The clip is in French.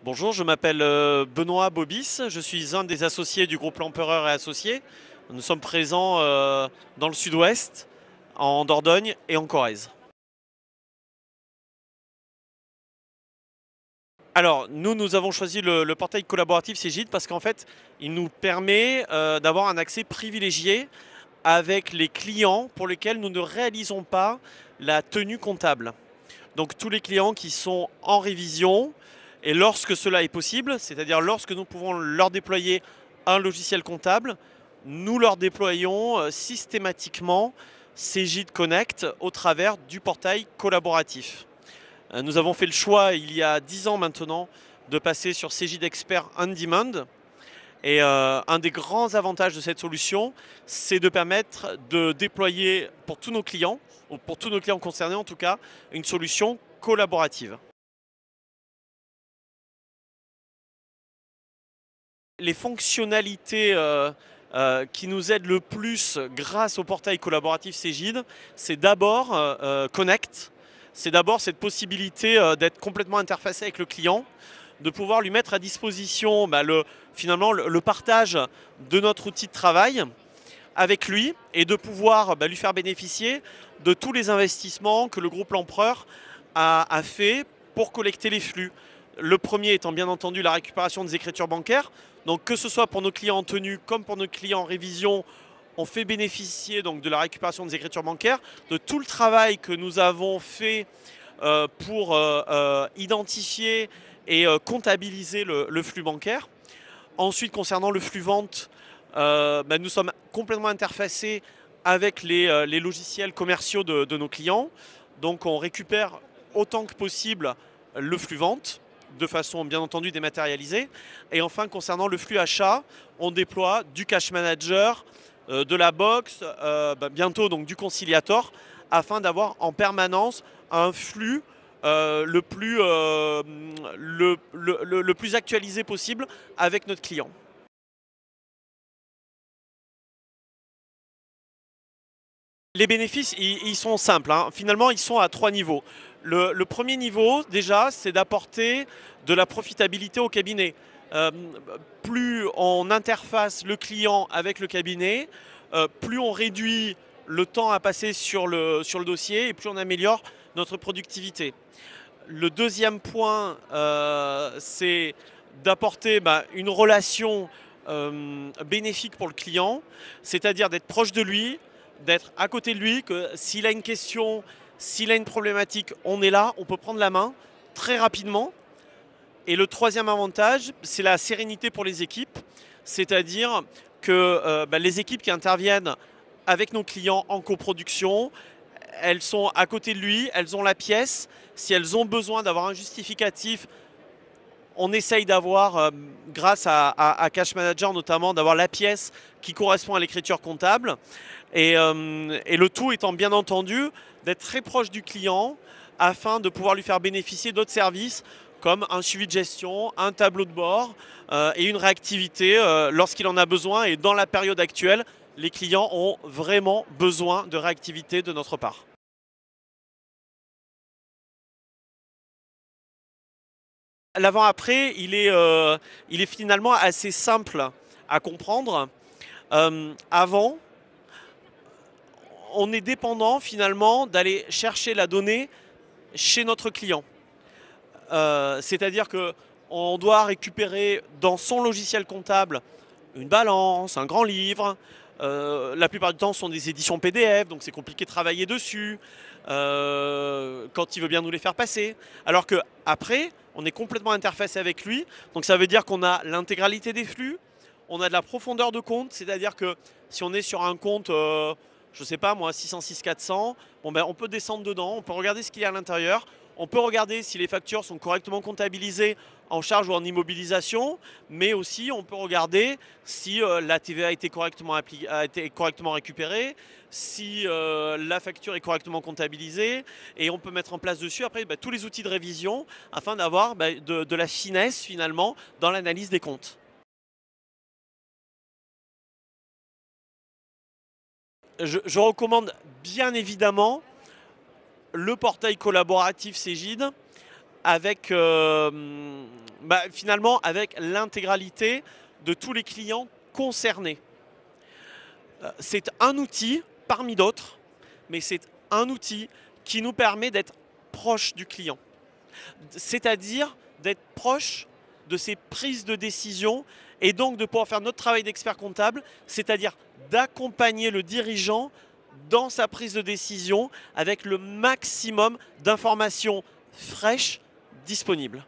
Bonjour, je m'appelle Benoît Bobis, je suis un des associés du groupe L'Empereur et Associés. Nous sommes présents dans le sud-ouest, en Dordogne et en Corrèze. Alors, nous avons choisi le portail collaboratif Cégide parce qu'en fait, il nous permet d'avoir un accès privilégié avec les clients pour lesquels nous ne réalisons pas la tenue comptable. Donc tous les clients qui sont en révision, et lorsque cela est possible, c'est-à-dire lorsque nous pouvons leur déployer un logiciel comptable, nous leur déployons systématiquement Cegid Connect au travers du portail collaboratif. Nous avons fait le choix il y a 10 ans maintenant de passer sur Cegid Expert On Demand. Et un des grands avantages de cette solution, c'est de permettre de déployer pour tous nos clients, ou pour tous nos clients concernés en tout cas, une solution collaborative. Les fonctionnalités qui nous aident le plus grâce au portail collaboratif Cegid, c'est d'abord Connect. C'est d'abord cette possibilité d'être complètement interfacé avec le client, de pouvoir lui mettre à disposition finalement le partage de notre outil de travail avec lui et de pouvoir lui faire bénéficier de tous les investissements que le groupe L'Empereur a fait pour collecter les flux. Le premier étant bien entendu la récupération des écritures bancaires. Donc que ce soit pour nos clients en tenue comme pour nos clients en révision, on fait bénéficier donc de la récupération des écritures bancaires, de tout le travail que nous avons fait pour identifier et comptabiliser le flux bancaire. Ensuite, concernant le flux vente, nous sommes complètement interfacés avec les logiciels commerciaux de nos clients. Donc on récupère autant que possible le flux vente de façon bien entendu dématérialisée. Et enfin, concernant le flux achat, on déploie du cash manager, de la box, bientôt donc du conciliator, afin d'avoir en permanence un flux le plus actualisé possible avec notre client. Les bénéfices, ils sont simples, hein. Finalement, ils sont à trois niveaux. Le premier niveau, déjà, c'est d'apporter de la profitabilité au cabinet. Euh, Plus on interface le client avec le cabinet, plus on réduit le temps à passer sur le dossier et plus on améliore notre productivité. Le deuxième point, c'est d'apporter une relation bénéfique pour le client, c'est-à-dire d'être proche de lui, d'être à côté de lui, que s'il a une question, s'il a une problématique, on est là, on peut prendre la main très rapidement. Et le troisième avantage, c'est la sérénité pour les équipes, c'est-à-dire que les équipes qui interviennent avec nos clients en coproduction, elles sont à côté de lui, elles ont la pièce. Si elles ont besoin d'avoir un justificatif, on essaye d'avoir, grâce à Cash Manager notamment, d'avoir la pièce qui correspond à l'écriture comptable. Et le tout étant bien entendu d'être très proche du client afin de pouvoir lui faire bénéficier d'autres services comme un suivi de gestion, un tableau de bord et une réactivité lorsqu'il en a besoin. Et dans la période actuelle, les clients ont vraiment besoin de réactivité de notre part. L'avant-après, il est finalement assez simple à comprendre. Avant, on est dépendant finalement d'aller chercher la donnée chez notre client. C'est-à-dire qu'on doit récupérer dans son logiciel comptable une balance, un grand livre. La plupart du temps, ce sont des éditions PDF, donc c'est compliqué de travailler dessus quand il veut bien nous les faire passer. Alors qu'après, on est complètement interfacé avec lui. Donc ça veut dire qu'on a l'intégralité des flux, on a de la profondeur de compte, c'est-à-dire que si on est sur un compte, je ne sais pas moi, 606 400, on peut descendre dedans, on peut regarder ce qu'il y a à l'intérieur. On peut regarder si les factures sont correctement comptabilisées en charge ou en immobilisation, mais aussi on peut regarder si la TVA a été correctement récupérée, si la facture est correctement comptabilisée, et on peut mettre en place dessus après tous les outils de révision afin d'avoir de la finesse finalement dans l'analyse des comptes. Je recommande bien évidemment le portail collaboratif Cegid avec finalement avec l'intégralité de tous les clients concernés. C'est un outil parmi d'autres, mais c'est un outil qui nous permet d'être proche du client, c'est-à-dire d'être proche de ses prises de décision et donc de pouvoir faire notre travail d'expert comptable, c'est-à-dire d'accompagner le dirigeant dans sa prise de décision avec le maximum d'informations fraîches disponibles.